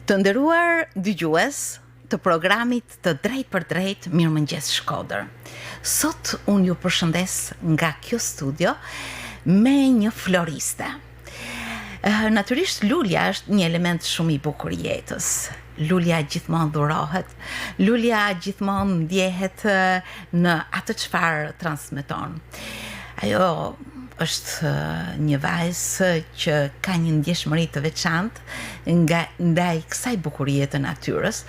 Të nderuar dëgjues të programit të Drejt për Drejt, Mirëmëngjes Shkodër. Sot unë ju përshëndes nga kjo studio me një floriste. Natyrisht lulja është një element shumë i bukur i jetës. Lulja gjithmonë dhurohet, lulja gjithmonë ndjehet në atë çfarë transmeton. Ajo është një vajzë që ka një ndjeshmëri të veçantë ndaj kësaj bukurie të natyrës.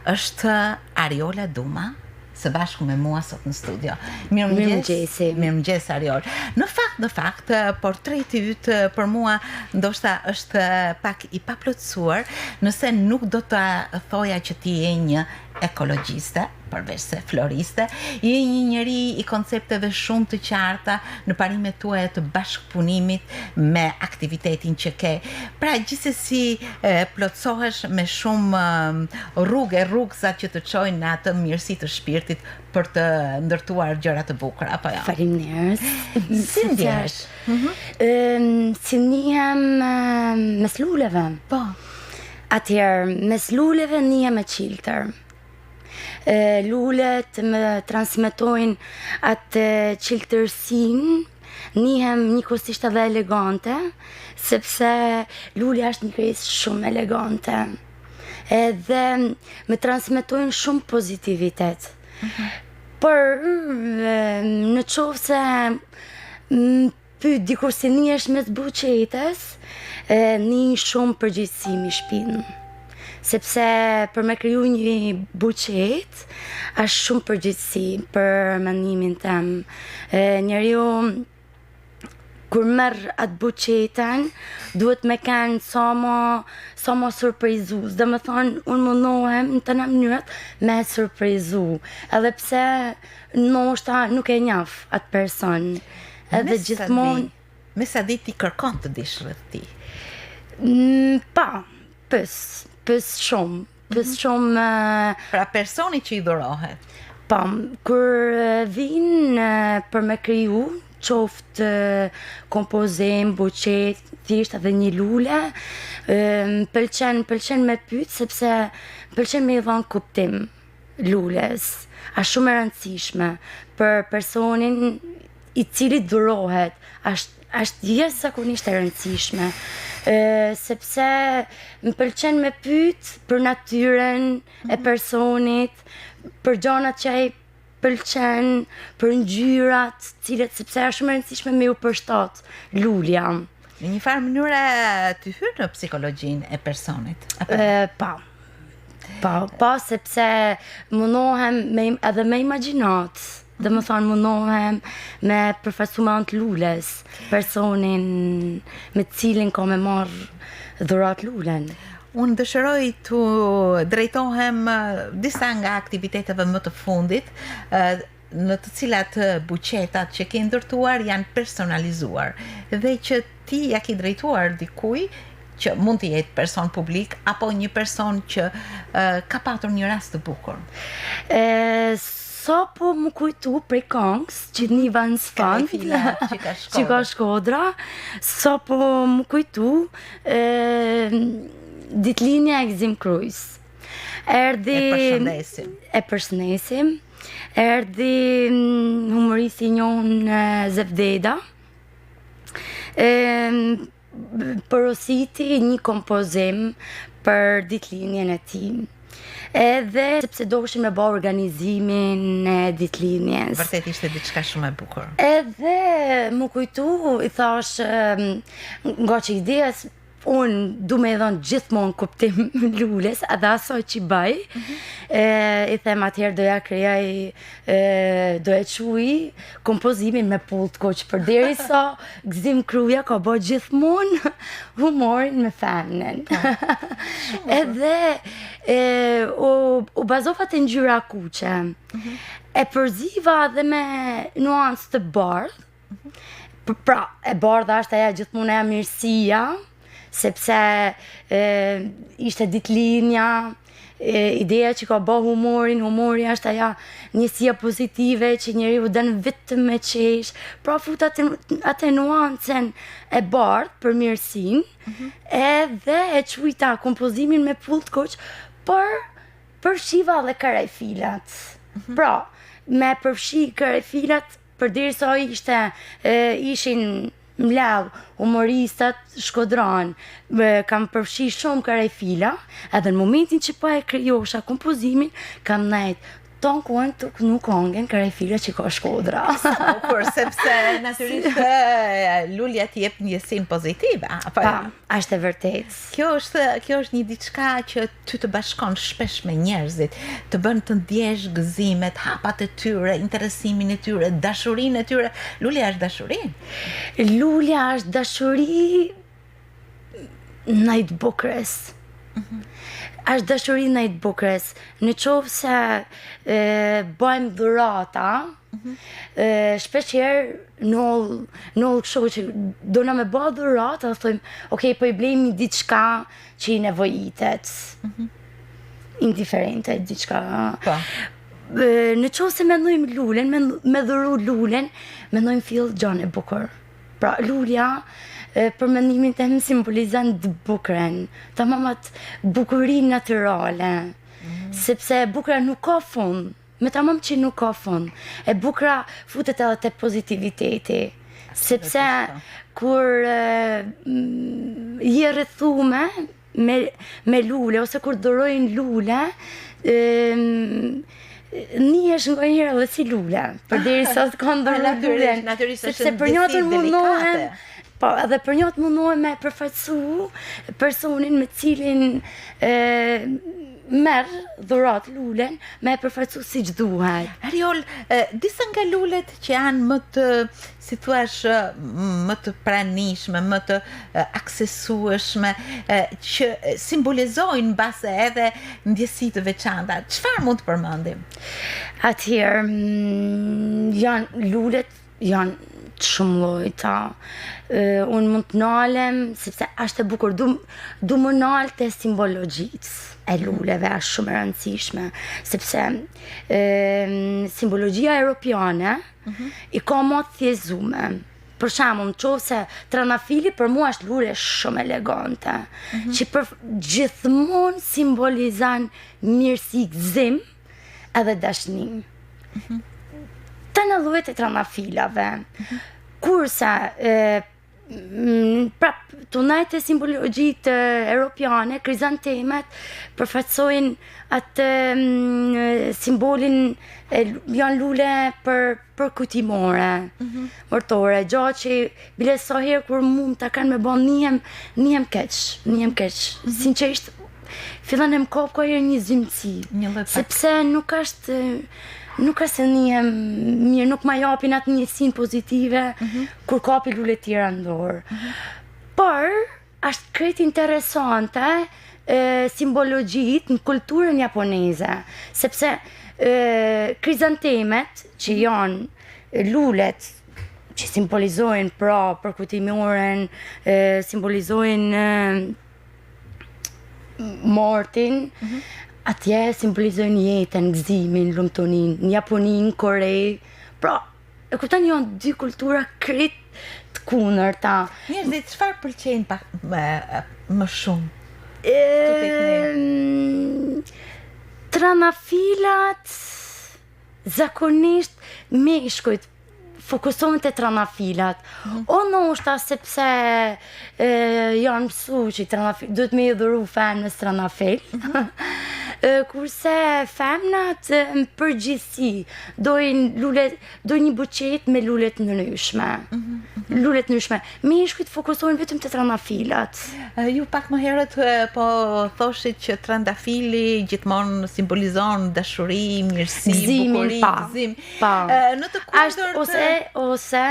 Është Ariola Duma, së bashku me mua sot në studio. Mirëmëngjes Ariol. Në fakt, portreti yt për mua ndoshta është pak i paplotësuar, nëse nuk do të thoja që ti je një ekologjiste, përveç se floriste, je një njeri i koncepteve shumë të qarta në parimet tuaja të bashkëpunimit me aktivitetin që ke. Pra gjithsesi plotësohesh me shumë rrugëza që të çojnë në atë mirësi të shpirtit për të ndërtuar gjëra të bukura, apo jo? Faleminderit. Si ndjehesh? Si ndihem mes luleve. Po. Atëherë, mes luleve ndihem me qiltër. Lulet më transmetojnë atë qiltërsinë, ndihem njëkohësisht edhe elegante, sepse lulja është një krijesë shumë elegante. Edhe më transmetojnë shumë pozitivitet. Por në qoftë se pyet dikur si ndihesh mes buqetes, një shumë përgjegjësimi shpinë. Sepse për me kriju një buqet, është shumë përgjegjësi për mendimin tem. Njeriu kur merr atë buqeten, duhet me kanë sa më surprizues. Domethënë, unë mundohem në të në mënyrat me surprizu. Edhe pse ndoshta nuk e njeh atë person. Edhe gjithmonë me sa ditë ti kërkon të dish rreth ti. Pës shumë. Pra personi që i dhurohet. Po, kur vinë për me kriju, qoftë kompozim, buqet, thjesht edhe një lule, pëlqen me pyet, sepse pëlqen me i dhënë kuptim lules. Është shumë e rëndësishme për personin i cili dhurohet, është jashtëzakonisht e rëndësishme. Sepse më pëlqen me pyet për natyrën e personit, për gjanat që ai pëlqen, për ngjyrat, cilët sepse është shumë e rëndësishme me u përshtat lulja. Në një farë mënyre të hyrë në psikologjinë e personit. Po, sepse mundohem edhe me imagjinat. Dhe më thonë mundohem me përfasu me antë lules, personin me cilin ka me marrë dhurat lulen. Unë dëshiroj të drejtohem disa nga aktiviteteve më të fundit, në të cilat buqetat që ke ndërtuar janë personalizuar, dhe që ti ja ke drejtuar dikuj që mund të jetë person publik apo një person që ka patur një rast të bukur. Sa po më kujtu prej këngës që një vanë s'fant që ka Shkodra, sa po më kujtu ditëlinja e Gzim Krujs. E përshëndesim. Erdhi humoristi i njohur Zevdeda. Porositi një kompozim për ditëlinjen e tij. Edhe sepse doheshim me bë organizimin e ditëlinjes. Vërtet ishte diçka shumë e bukur. Edhe më kujtu, i thash, nga që ideas, unë du me dhënë gjithmonë kuptim lules, edhe asoj që i baj. I them atëherë doja krejaj, doja quj kompozimin me pullt koq, për deri sa Gzim Kruja ka bë gjithmonë humorin me femnen. Edhe u bazova të ngjyra kuqe. E përziva dhe me nuancë të bardhë. Pra, e bardha është aja gjithmonë e mirësia, sepse ishte ditëlinja, ideja që ka bë humori është aja njësia pozitive që njeriu dën vetëm me qesh, pra fut atë nuancën e bardhë për mirësinë, edhe e quajta kompozimin me pull të koq për shiva dhe karefilat. Pra, me përfshi karefilat, përderisa ishin mledh humoristat shkodran, kam përfshi shumë karefila, edhe në momentin që pa e krijosha kompozimin, kam nejt ton kuën nuk ongen karefila që ka Shkodra. Por sepse natyrisht lulja të jep ndjesin pozitive. Është e vërtet. Kjo është një diçka që ty të bashkon shpesh me njerëzit, të bën të ndjesh gëzimet, hapat e tyre, interesimin e tyre, dashurinë e tyre. Lulja është dashuri. Lulja është dashuri ndaj të bukurës. Është dashuri ndaj të bukurës. Në qoftë se bëjmë dhurata, shpeshherë noll kështu që do na me bë dhurata, thojmë, okay, po i blejmë një diçka që i nevojitet. Indiferente diçka. Në qoftë se mendojmë lulen, me dhuru lulen, mendojmë fill gjën e bukur. Pra lulja për mendimin tim simbolizon të bukurën, tamam atë bukurinë natyrale, sepse bukura nuk ka fund, me tamam që nuk ka fund, e bukura futet edhe te pozitiviteti, sepse kur je rrethume me lule, ose kur dhurojnë lule, nihesh nganjëherë edhe si lule, përderisa të kanë dhënë lulen, sepse për njëtën mundohen. Po, edhe për njëtë mundohen me përfaqësu personin me cilin merr dhurat lulen, me përfaqësu si që duhet. Ariol, disa nga lulet që janë më të, si thuash, më të pranishme, më të aksesueshme, që simbolizojnë base edhe ndjesi të veçanta, çfarë mund të përmendim? Atëherë, janë lulet, janë shumë llojta. Unë mund të nalem, sepse është e bukur, du më nalë të simbologjisë e luleve, është shumë e rëndësishme, sepse simbologjia europiane i ka më të thjeshtuar. Për shembull, nëse tranafili për mua është lule shumë elegante, që gjithmonë simbolizon mirësi, gëzim edhe dashni. Të në llojet e tranafilave, kurse të ndajt e simbologjit europiane, krizantemet përfaqësojnë atë simbolin, janë lule për kujtimore, mortore, gjatë që bile sa herë kur mund ta kanë me bën nihem keq, sinqerisht fillon e më kap ka herë një zymtësi, sepse nuk është se nihem mirë, nuk ma japin atë njësinë pozitive kur kapi lule tjera në dorë. Por, është krejt interesante simbologjit në kulturën japoneze, sepse krizantemet, që janë lulet që simbolizojnë për kujtimoren, simbolizojnë mortin, atje simbolizojnë jetën, gëzimin, lumtunin, në Japoni, në Korej. Pra, e kupton, janë dy kultura krejt të kundërta. Njerëzit çfarë pëlqejnë më shumë? Tranafilat, zakonisht meshkujt fokusohen te tranafilat. O ndoshta sepse janë mësu që duhet me i dhuru femnës tranafil. Kurse femnat në përgjithësi dojnë një buqet me lulet ndryshme. Lulet ndryshme. Meshkujt fokusohen vetëm te tranafilat. Ju pak më herët po thoshit që trandafili gjithmonë simbolizon dashuri, mirësi, bukuri, gëzim. Në të kundërt ose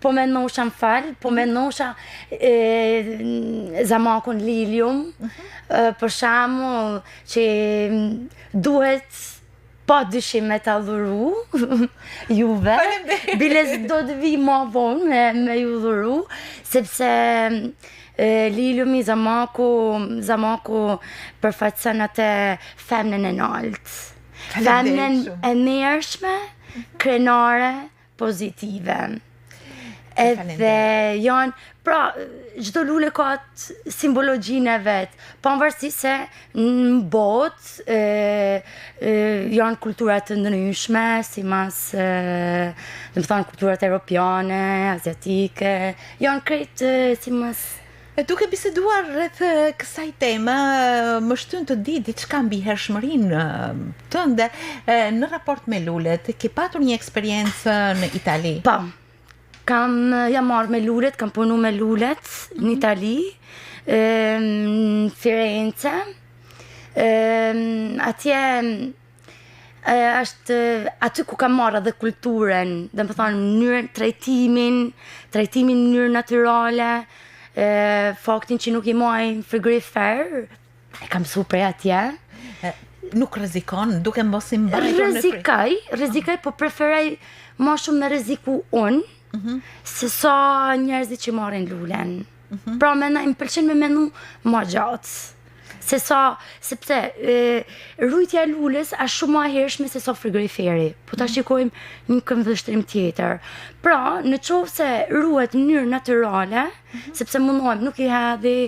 po mendoshja po mendoshja zamakun lilium, për shembull që duhet pa dyshim me ta dhuru juve, bile do të vi më vonë me ju dhuru, sepse Lilumi, Zamaku përfaqëson atë femnën e nalt. Femnën e ndershme, krenare, pozitive. Edhe janë, pra, çdo lule ka atë simbologjinë e vet, pavarësisht se në botë janë kultura të ndryshme, simas domethënë kulturat europiane, asiatike, janë krejt simas. Duke biseduar rreth kësaj teme, më shtyn të di diçka mbi hershmërinë tënde në raport me lulet. Ke patur një eksperiencë në Itali? Po. Jam marrë me lulet, kam punu me lulet në Itali, në Firenze. Atje është aty ku kam marrë edhe kulturën, dhe më thonë mënyrën trajtimin në mënyrë natyrale, faktin që nuk I mojnë frigorifer, e kam mësu prej atje. Nuk rrezikon, duke mos I mbajtur në Rrezikoj, po preferoj ma shumë me rreziku unë, se sa njerëzit që marrin lulen. Pra më pëlqen me menu ma gjatë. Sepse rujtja e lules është shumë më e hershme se sa frigoriferi. Po ta shikojmë një këndvështrim tjetër. Pra, në qoftë se ruhet në mënyrë natyrale, sepse mundohem nuk I hedhi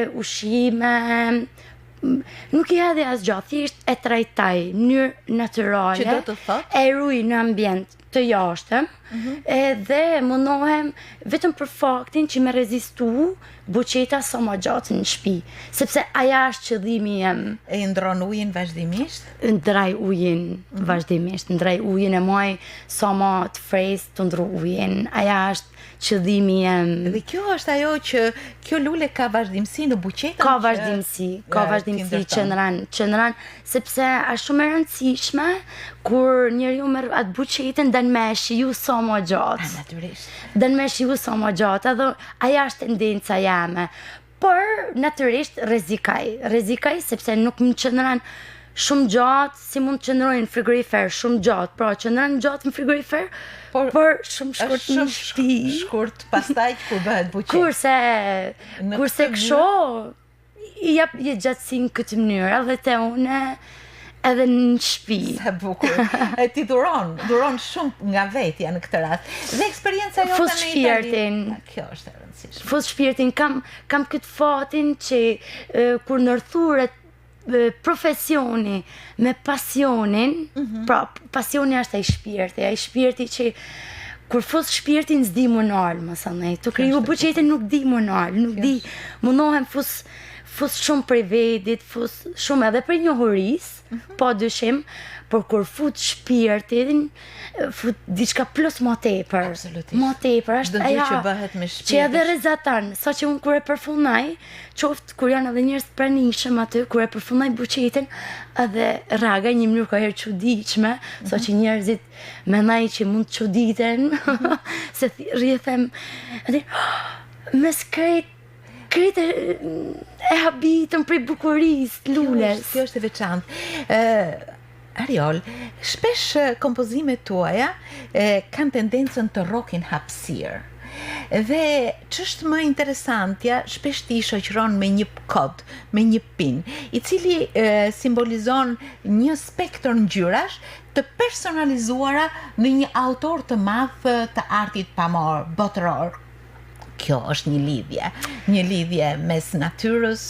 ushqime, nuk I hedhi asgjë, thjesht e trajtoj në mënyrë natyrale. Që do të thotë? E ruj në ambient të jashtëm, edhe mundohem vetëm për faktin që me rezistu buqeta sa më gjatë në shtëpi, sepse aja është qëllimi jem. E ndron ujin vazhdimisht? Ndroj ujin vazhdimisht, ndroj ujin e moj sa më të freskët të ndru ujin. Aja është qëllimi jem. Dhe kjo është ajo që kjo lule ka vazhdimsi në buqetën? Ka vazhdimsi qëndran, sepse është shumë e rëndësishme kur njeriu merr atë buqetën dan me shiu sa më gjatë. Natyrisht. Dan me shiu sa më gjatë, edhe aja është tendenca jame. Por natyrisht rrezikoj sepse nuk më qëndran shumë gjatë, si mund të qëndrojnë në frigorifer shumë gjatë, pra qëndran gjatë në frigorifer, por shumë shkurt në shtëpi. Shkurt, pastaj kur bëhet buqet. Kurse kësho, I jap gjatësinë këtë mënyrë, edhe te une, edhe në shtëpi. Sa bukur. Ti duron shumë nga vetja në këtë rast. Dhe eksperjenca jote Fus shpirtin. Kjo është e rëndësishme. Fus shpirtin, kam këtë fatin që kur ndërthuret profesioni me pasionin, pra pasioni është ai shpirti që kur fus shpirtin s'di më nalë, më thënë. Të kriju buqetin nuk di më nalë, nuk di, mundohem fus shumë prej vedit, fus shumë edhe për njohurisë, pa dyshim, por kur fut shpirtin, fut diçka plus më tepër. Absolutisht. Më tepër është ajo që bëhet me shpirt. Që edhe rrezaton, saqë unë kur e përfundoj, qoftë kur janë edhe njerëz të pranishëm aty, kur e përfundoj buqetin, edhe raga një mënyrë ka herë çuditshme, saqë njerëzit mendojnë që mund të çuditen, se rrjethem aty me krejt e habitën prej bukurisë, lules. Kjo është e veçantë. Ariol, shpesh kompozimet tuaja kanë tendencën të rrokin hapësirë. Dhe ç'është më interesantja, shpesh ti shoqëron me një kod, me një pin, I cili simbolizon një spektër ngjyrash të personalizuara në një autor të madh të artit pamor botëror. Kjo është një lidhje mes natyrës,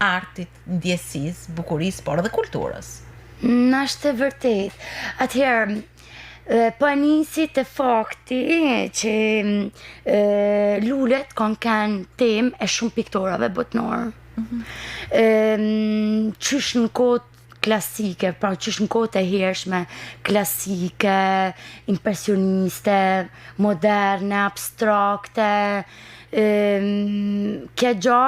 artit, ndjesisë, bukurisë, por edhe kulturës. Është e vërtet. Atëherë, po nisi të fakti që lulet kanë temë e shumë piktorave botënor. Qysh në kohët klasike, pra qysh në kohët e hershme, klasike, impresioniste, moderne, abstrakte, kjo gja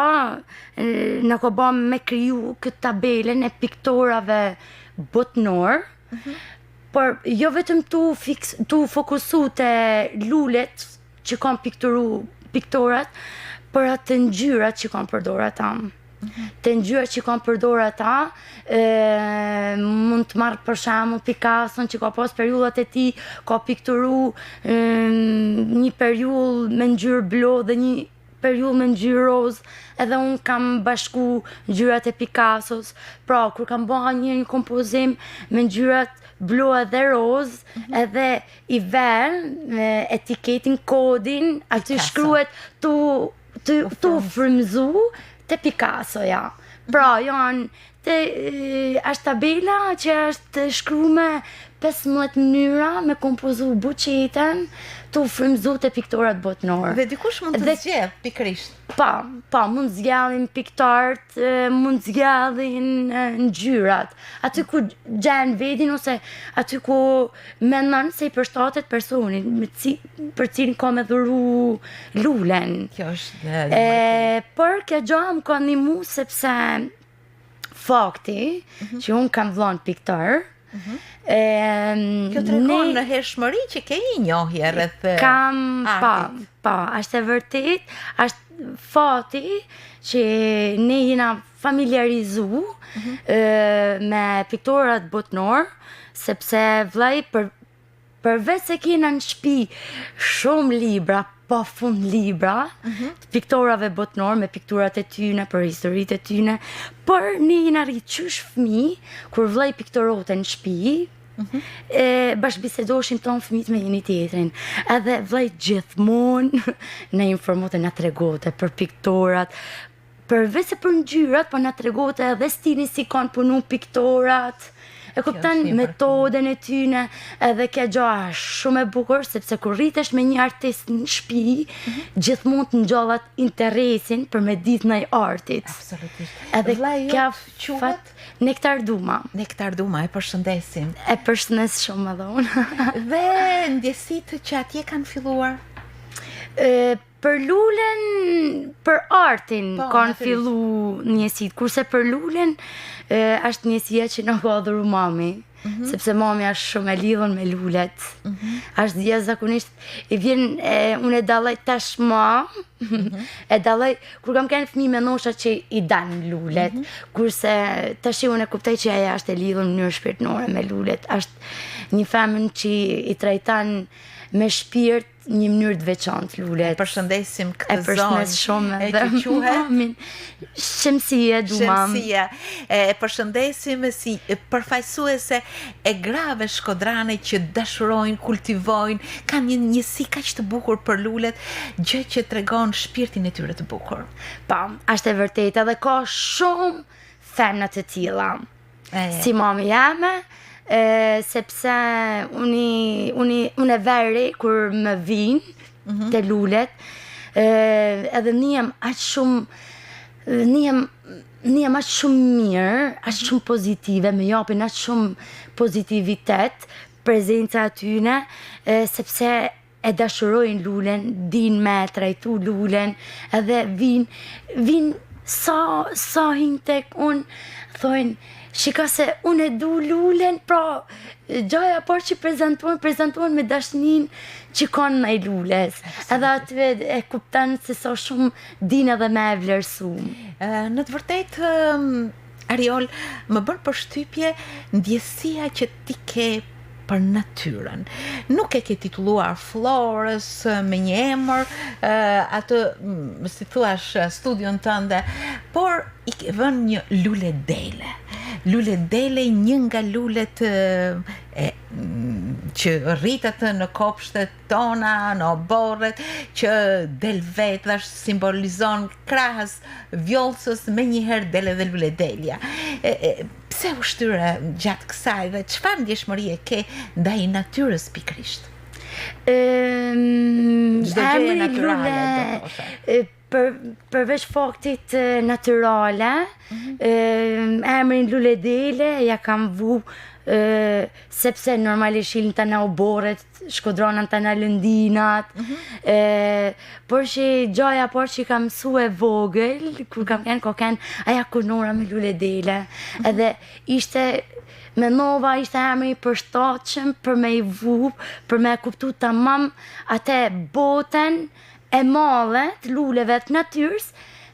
në ko ba me kriju këtë tabelen e piktorave botënor, por jo vetëm tu fokusu të lulet që kanë piktorat, për atë ngjyrat që kanë përdor ata. Të ngjyrat që kanë përdor ata, mund të marrë për shembull Picasso që ka pas periudhat e tij, ka pikturu një periudhë me ngjyrë blu dhe një periudhë me ngjyrë roz, edhe unë kam bashku ngjyrat e Picassos. Pra, kur kam bërë një kompozim me ngjyrat blu edhe roz, edhe i verë me etiketin, kodin, aty shkruhet tu frymzu te Picasso, ja. Pra, janë është tabela që është shkruar me 15 mënyra me kompozu buqeten, tu frymzu te piktorat botënor. Dhe dikush mund të zgjedh pikërisht. Pa, mund zgjallin piktarët, mund zgjallin ngjyrat. Aty ku gjen vedin ose aty ku mendon se i përshtatet personit për cilin ka me dhuru lulen. Kjo është Por kjo gjë më ka ndihmu sepse fakti që unë kam vllon piktar. Kjo tregon në hershmëri që ke një njohje rreth artit. Është e vërtet, është fati që ne jena familiarizu me piktorat botnor, sepse vllai përveç se kena në shtëpi shumë libra, pafund libra, të piktorave botnor me pikturat e tyne, për historitë e tyne, por ne jena rritë qysh fëmijë, kur vllai piktorote në shtëpi, bashkëbisedoshin tonë fëmijët me njëri tjetrin. Edhe vllai gjithmonë na informonte, na tregonte për piktorat, përveç se për ngjyrat, po na tregonte edhe stilin si kanë punu piktorat. E kupton metodën e tyne, edhe kjo gjë është shumë e bukur sepse kur rritesh me një artist në shtëpi, gjithmonë të ngjallat interesin për me ditë ndaj artit. Absolutisht. Edhe kjo quhet Nektar Duma. Nektar Duma, e përshëndesim. E përshëndes shumë edhe unë. Dhe ndjesitë që atje kanë filluar? Për lulen, për artin kanë fillu njësit, kurse për lulen është njësia që në ka dhuru mami, sepse mami është shumë e lidhën me lulet. Është jashtëzakonisht, i vjen, unë e dalloj tashmë, e dalloj, kur kam kënë fëmijë me nosha që i dan lulet, kurse tash unë e kuptoj që ajo është e lidhur në mënyrë shpirtërore me lulet. Është një femër që i trajton me shpirt një mënyrë të veçantë lulet. Përshëndesim këtë zonë. E përshëndes shumë që quhet Shemsia Duma. Shemsia. E përshëndesim si përfaqësuese e grave shkodrane që dashurojnë, kultivojnë, kanë një njësi kaq të bukur për lulet, gjë që tregon shpirtin e tyre të bukur. Është e vërtetë, edhe ka shumë femna të tilla. Si mami jame, sepse unë e veri kur më vinë të lulet, edhe nihem aq shumë mirë, aq shumë pozitive, me japin aq shumë pozitivitet, prezenca atyne, sepse e dashurojnë lulen, din me trajtu lulen, edhe vin sa hin tek unë, thojnë, shika se unë e du lulen, pra gjaja por që prezentuan me dashnin që kanë në i lules. Edhe atyve e kuptan se sa shumë din edhe me e vlerësu. Në të vërtet, Ariol, më bërë përshtypje ndjesia që ti ke për natyrën. Nuk e ke titulluar Florës me një emër, atë, si thuash, studion tënde, por i ke vënë një lule dele. Lule dele, një nga lulet që rritet në kopshtet tona, në oborret, që del vetë dhe simbolizon krahës vjollsës, me njëherë del edhe lule delja. Pse u shtyre gjatë kësaj dhe çfarë ndjeshmërie ke ndaj natyrës pikërisht? Çdo gjë natyrale, do të thoshe. Përveç faktit natyrale, emrin lule dele ja kam vu sepse normalisht ilin të në oborret, shkodronën të në lëndinat, por që gjaja por që kam su e vogël, kur kam kënë aja kunora me lule dele, edhe ishte Menova ishte emri përshtatshëm për me i vu, për me kuptu tamam atë boten e madhe të luleve të natyrës,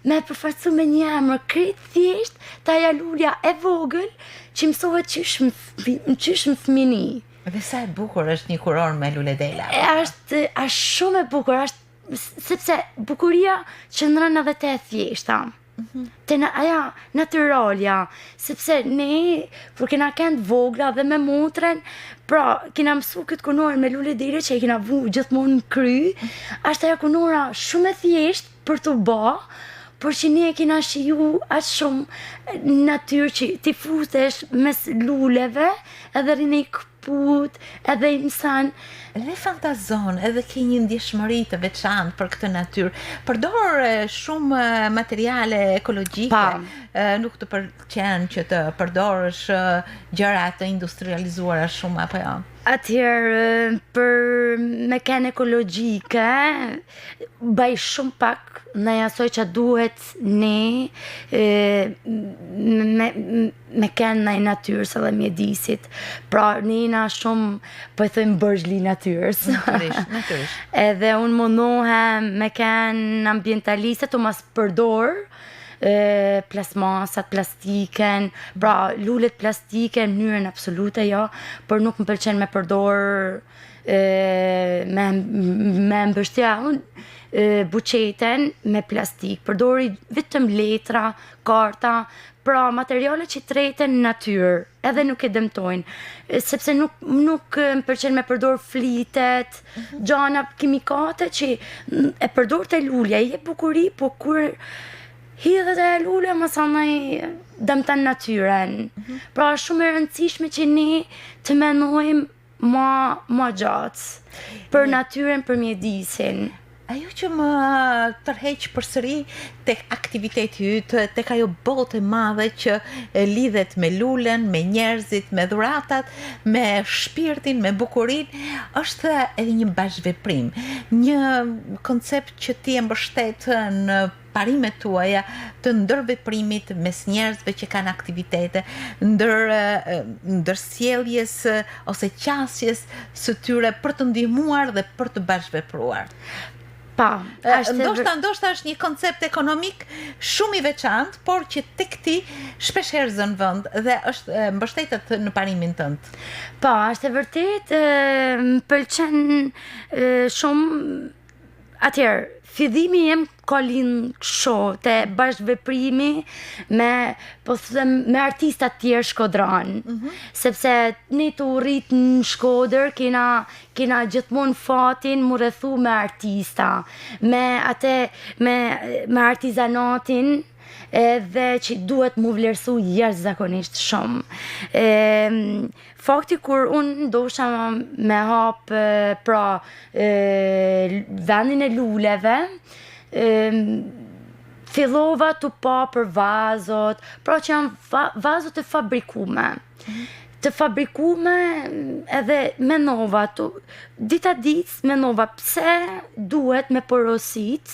me përfaqësu me një emër krejt thjesht, të aja lulja e vogël që mësohet qysh më fëmini. Dhe sa e bukur është një kuror me lule dela? Është shumë e bukur, është sepse bukuria qëndron edhe te e thjeshta. Aja natyralja, sepse ne, kur kena kënd vogla dhe me motren, pra, kena mësu këtë kunor me lule dire që e kena vu gjithmonë në kry, ashtë aja kunora shumë e thjesht për të ba, por që ne kena shiju atë shumë natyrë që ti futesh mes luleve, edhe rinë i këput, edhe i mësan. Dhe fantazon, edhe ke një ndjeshmëri të veçantë për këtë natyrë. Përdor shumë materiale ekologjike, nuk të pëlqen që të përdorësh gjëra të industrializuara shumë apo jo? Atëherë, për me kenë ekologjike, baj shumë pak në jasoj që duhet ne me kenë në natyrës edhe mjedisit. Pra, ne na shumë, po e thëjmë bërgjli natyrës. Natyrisht. Edhe unë mundohem me kenë ambientaliste të mas përdor, plasmasat, plastiken, pra lullet plastike në mënyrën absolute jo, por nuk më pëlqen me përdor me mbështja buqeten me plastik, përdori vetëm letra, karta, pra materiale që treten në natyrë, edhe nuk e dëmtojnë, sepse nuk më pëlqen me përdor flitet, gjana kimikate që e përdor të lulja, i e bukuri, po kur hidhet e lule më sanaj dëmtan natyren. Pra shumë e rëndësishme që ne të menojmë ma gjatë për natyren, për mjedisin. Ajo që më tërheq përsëri tek aktiviteti yt, tek ajo botë e madhe që lidhet me lulen, me njerëzit, me dhuratat, me shpirtin, me bukurinë, është edhe një bashkëveprim, një koncept që ti e mbështet në parimet tuaja të ndërveprimit mes njerëzve që kanë aktivitete, ndërsjelljes ose qasjes së tyre për të ndihmuar dhe për të bashkëvepruar. Ndoshta është një koncept ekonomik shumë i veçantë, por që tek ti shpesh herë zën vend dhe është mbështetet në parimin tënd. Është e vërtet, më pëlqen shumë. Atëherë, fillimi jem ka lind kështu te bashkëveprimi me artistat tjerë shkodran. Sepse ne të urrit në Shkodër kena gjithmonë fatin mu rrethu me artista, me artizanatin, edhe që duhet mu vlerësu jashtëzakonisht shumë. Fakti kur unë ndosha me hap vendin e luleve, fillova të pa për vazot, pra që janë vazot e fabrikume. Të fabrikume edhe menova, dita ditës menova pse duhet me porosit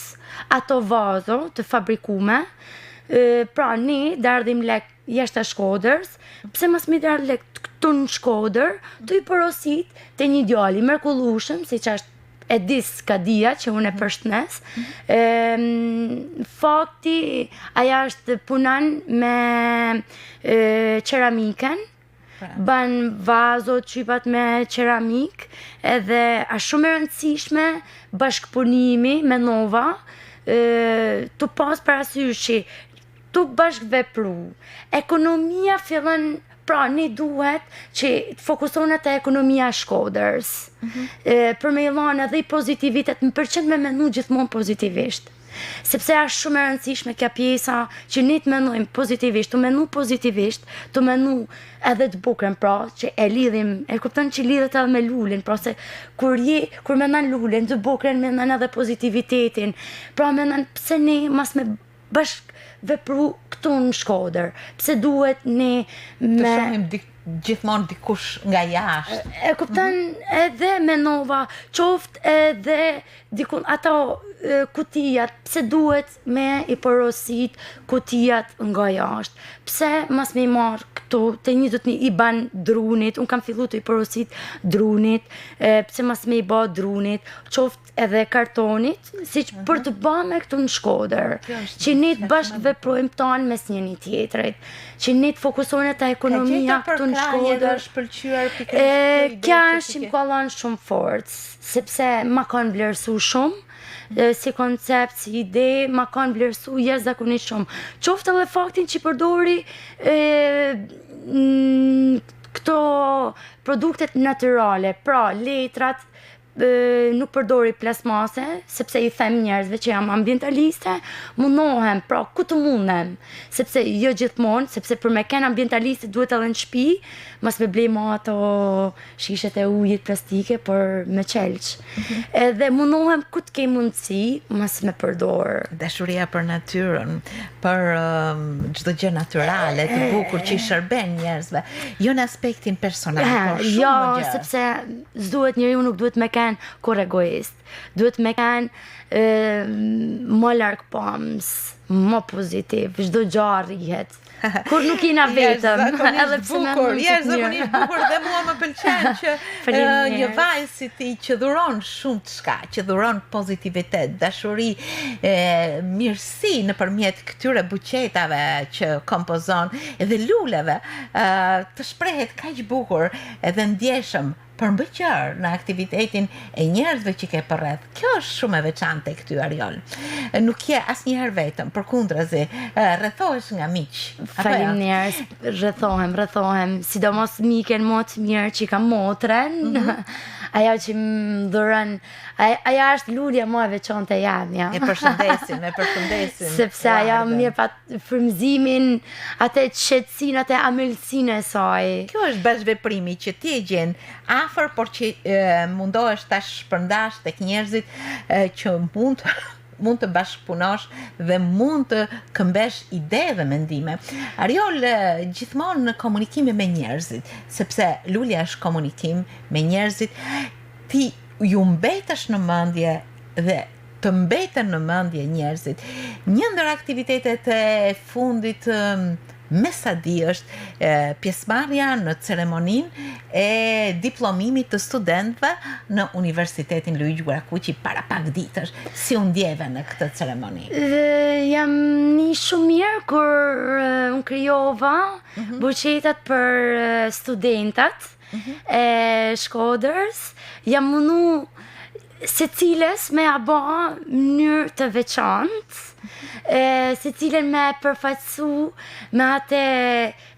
ato vazo të fabrikume. Pra ne dardhim lek jashtë e Shkodrës, pse mas mi dardh lek këtu në Shkodër, të i porosit të një djali mrekullueshëm, si që është Edis Kadia, që unë e përshëndes. Fakti, aja është punan me ceramiken, ban vazot qypat me ceramik, edhe është shumë e rëndësishme bashkëpunimi me nova, të pas parasysh që të bashkëvepru. Ekonomia fillon, pra ne duhet që të fokusohet te ekonomia e Shkodrës. Për me lanë edhe i pozitivitet, më pëlqen me menu gjithmonë pozitivisht. Sepse është shumë e rëndësishme kja pjesa që ne të menojmë pozitivisht, të menu pozitivisht, të menu edhe të bukrën, pra që e lidhim, e kupton që lidhet edhe me lulin, pra se kur menon lulin, të bukrën menon edhe pozitivitetin, pra menon pse ne mas me bashkëvepru këtu në Shkodër, pse duhet ne të shohim gjithmonë dikush nga jashtë. E kupton edhe menova, qoftë edhe dikun ato kutijat, pse duhet me i porosit kutijat nga jashtë. Pse mas me i marë këtu, të një dhëtë një i ban drunit, unë kam fillu të i porosit drunit, pse mas me i ba drunit, qoftë edhe kartonit, si që për të ba me këtu në Shkodër, që ne të bashkëveprojmë tanë mes njëni tjetrit, që ne të fokusohen të ekonomia këtu në Shkodër. Kja është që më kalon shumë forcë, sepse ma kanë vlerësu shumë, si koncept, si ide, ma kanë vlerësu jashtëzakonisht shumë. Qoftë edhe faktin që përdori këto produktet natyrale, pra letrat, nuk përdori plasmase, sepse i them njerëzve që jam ambientaliste, mundohem, pra ku të mundem, sepse jo gjithmonë, sepse për me ken ambientaliste duhet edhe në shtëpi, mas me blej ma ato shishet e ujit plastike, por me qelq. Edhe mundohem ku të kej mundësi, mas me përdor. Dashuria për natyrën, për çdo gjë natyrale, të bukur që i shërben njerëzve, jo në aspektin personal, por shumë jo, gjë. sepse s'duhet njeriu nuk duhet me ken kur egoist. Duhet me ken më larg pams, më pozitiv, çdo gjë arrihet. Kur nuk jena vetëm, edhe pse më bukur, jashtëzakonisht bukur dhe mua më pëlqen që një vajzë si ti që dhuron shumë çka, që dhuron pozitivitet, dashuri, mirësi nëpërmjet këtyre buqetave që kompozon edhe luleve, të shprehet kaq bukur edhe ndjeshëm përmbëqër në aktivitetin e njerëzve që ke përreth. Kjo është shumë e veçantë këty Ariol. Nuk je asnjëherë vetëm, përkundrazi, rrethohesh nga miq. Faleminderit, rrethohem, sidomos miken më të mirë që kam motren. Ajo që më dhuron, ajo është lulja më e veçantë e jamja. E përshëndesim. Sepse ajo më jep atë frymëzimin, atë qetësinë, atë amëlsinë e saj. Kjo është bashkëveprimi që ti e gjen afër, por që mundohesh ta shpërndash tek njerëzit që mund të bashkëpunosh dhe mund të këmbesh ide dhe mendime. Ariol, gjithmonë në komunikime me njerëzit, sepse lulja është komunikim me njerëzit, ti ju mbetesh në mendje dhe të mbeten në mendje njerëzit. Një ndër aktivitetet e fundit me sa di është pjesëmarrja në ceremoninë e diplomimit të studentëve në Universitetin Luigi Gurakuqi para pak ditësh. Si u ndjeve në këtë ceremoni? Jam një shumë mirë kur unë krijova buqetat për studentat e Shkodrës. Jam mundu secilës me aba mënyrë të veçantë, secilën me përfaqësu me atë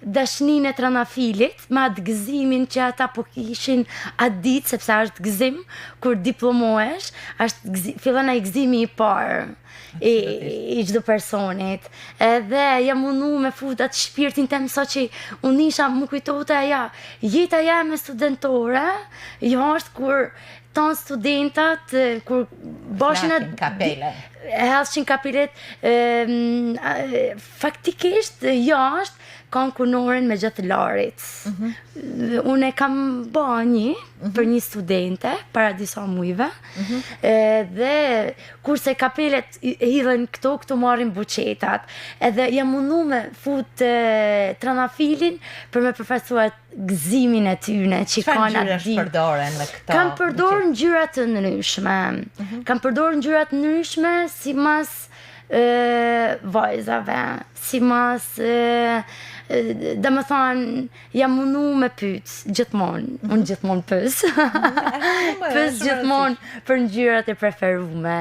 dashninë e tranafilit, me atë gëzimin që ata po kishin atë ditë, sepse është gëzim kur diplomohesh, fillon ai gëzimi i parë i çdo personit. Edhe jam mundu me fut atë shpirtin tem, sa që unë isha më kujtote ajo jeta jeme studentore, jo është kur tonë studentat, kur boshin hellshin kapelet, faktikisht jashtë kanë kunoren me gjatëlarit. Unë e kam ba për një studente para disa mujve, dhe kurse kapelet hidhen këto marrin buqetat, edhe jam mundu me fut tranafilin për me përfaqësuar gëzimin e tyne që kanë atë ditë. Kam përdorë ngjyra të ndryshme. Kam përdorë ngjyra të ndryshme simas vajzave, simas dhe më thonë, jam mundu me pyt gjithmonë, unë gjithmonë pës gjithmonë për ngjyrat e preferume,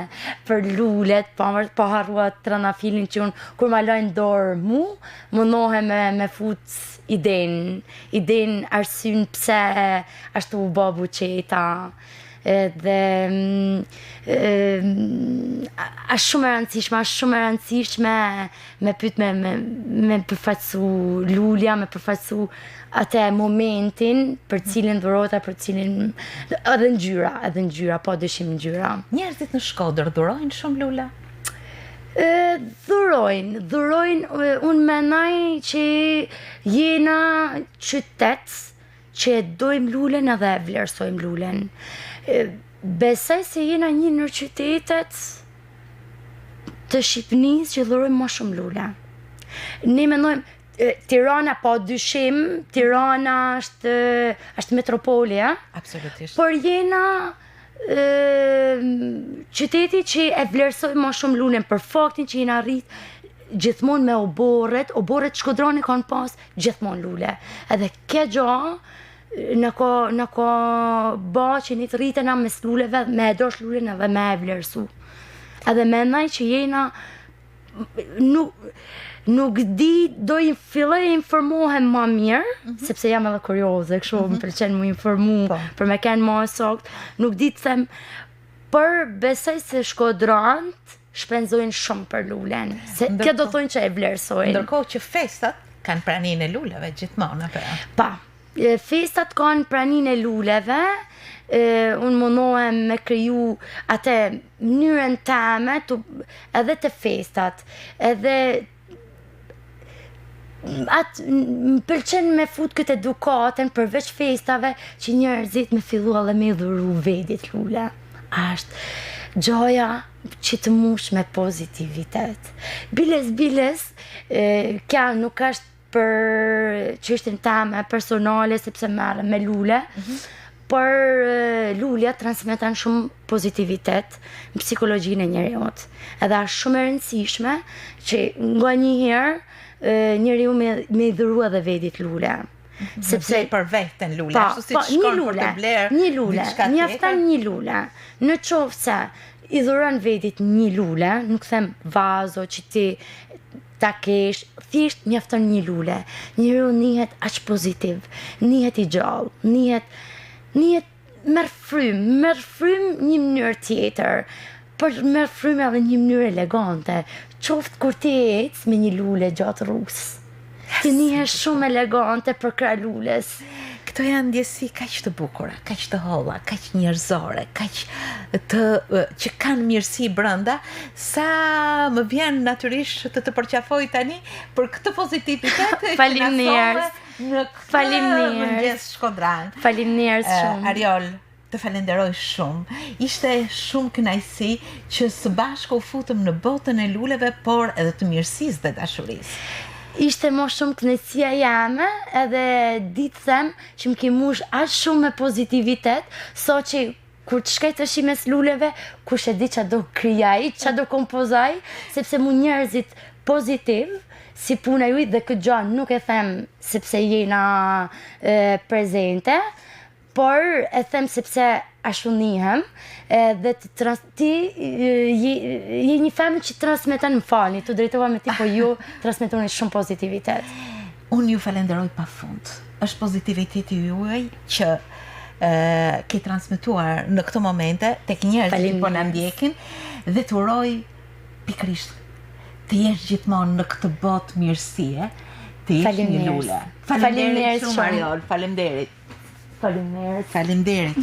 për lulet, pa harruat tranafilin që unë kur ma lajnë dorë mundohem me fut iden arsyn pse ashtu u bë buqeta. Dhe është shumë e rëndësishme me pyet me përfaqësu lulja, me përfaqësu atë momentin për cilin dhurota, për cilin edhe ngjyra, po dyshim ngjyra. Njerëzit në Shkodër dhurojnë shumë lula? Dhurojnë, unë menaj që jena qytet që e dojmë lulen edhe e vlerësojmë lulen. Besoj se jena një nër qytetet të Shqipënisë që dhurojmë më shumë lule. Ne mendojmë Tirana, po dyshim, Tirana është metropoli, Absolutisht. Por jena qyteti që e vlerësoj më shumë lulen për faktin që jena rrit gjithmonë me oborret Shkodrani kanë pas gjithmonë lule. Edhe kjo gjë në ko ba që një të rritena mes luleve, me e dosh lulen edhe me e vlerësu. Edhe mendoj që jena nuk di, filloj e informohem ma mirë, sepse jam edhe kurioze, kështu më pëlqen mu informu, për me kenë ma sokt, nuk di të them, për besoj se Shkodrant shpenzojnë shumë për lulen, se kjo do thonë që e vlerësojnë. Ndërkohë që festat kanë praninë e luleve gjithmonë, apo? Pa, festat kanë praninë e luleve, unë mundohem me kriju atë mënyrën teme, edhe të festat, edhe më pëlqen me fut këtë edukatën përveç festave që njerëzit me fillu edhe me dhuru vedit lule. Ashtë gjoja që të mush me pozitivitet. Biles, kja nuk është për çështjen teme personale, sepse merrem me lule, për lulja transmeton shumë pozitivitet në psikologjinë e njeriut. Edhe është shumë e rëndësishme që nganjëherë njeriu me dhuru edhe vedit lule. Sepse për veten lule, ashtu si shkon për të blerë një lule, mjafton një lule. Në qoftë se i dhuron vedit një lule, nuk them vazo që ti ta kesh, thjesht mjafton një lule. Njeriu nihet aq pozitiv, nihet i gjallë, nihet merr frym një mënyrë tjetër, por merr frym edhe një mënyrë elegante. Qoftë kur ti ec me një lule gjatë rrugës, ti nihesh shumë elegante për krah lules. Këto janë ndjesi kaq të bukura, kaq të holla, kaq njerëzore, kaq që kanë mirësi brenda, sa më vjen natyrisht të përqafoj tani për këtë pozitivitet që na thove në këtë mëngjes Shkodran. Faleminderit shumë. Ariol, të falenderoj shumë. Ishte shumë kënaqësi që së bashku u futëm në botën e luleve, por edhe të mirësisë dhe dashurisë. Ishte më shumë kënaqësia jame, edhe di të them që më ke mush aq shumë me pozitivitet, so që kur të shkoj të shi mes luleve, kush e di çfarë do krijoj, çfarë do kompozoj, sepse mu njerëzit pozitiv, si puna juaj dhe këtë gjë nuk e them sepse jena prezente, por e them sepse ashtu nihem, dhe ti je një femër që transmeton, më falni, të drejtova me ti, po ju transmetoni shumë pozitivitet. Unë ju falenderoj pafund. Është pozitiviteti juaj që ke transmetuar në këto momente tek njerëzit që po na ndjekin, dhe të uroj pikërisht të jesh gjithmonë në këtë botë mirësie, të jesh një lule. Faleminderit shumë Ariol, faleminderit. Faleminderit. Faleminderit.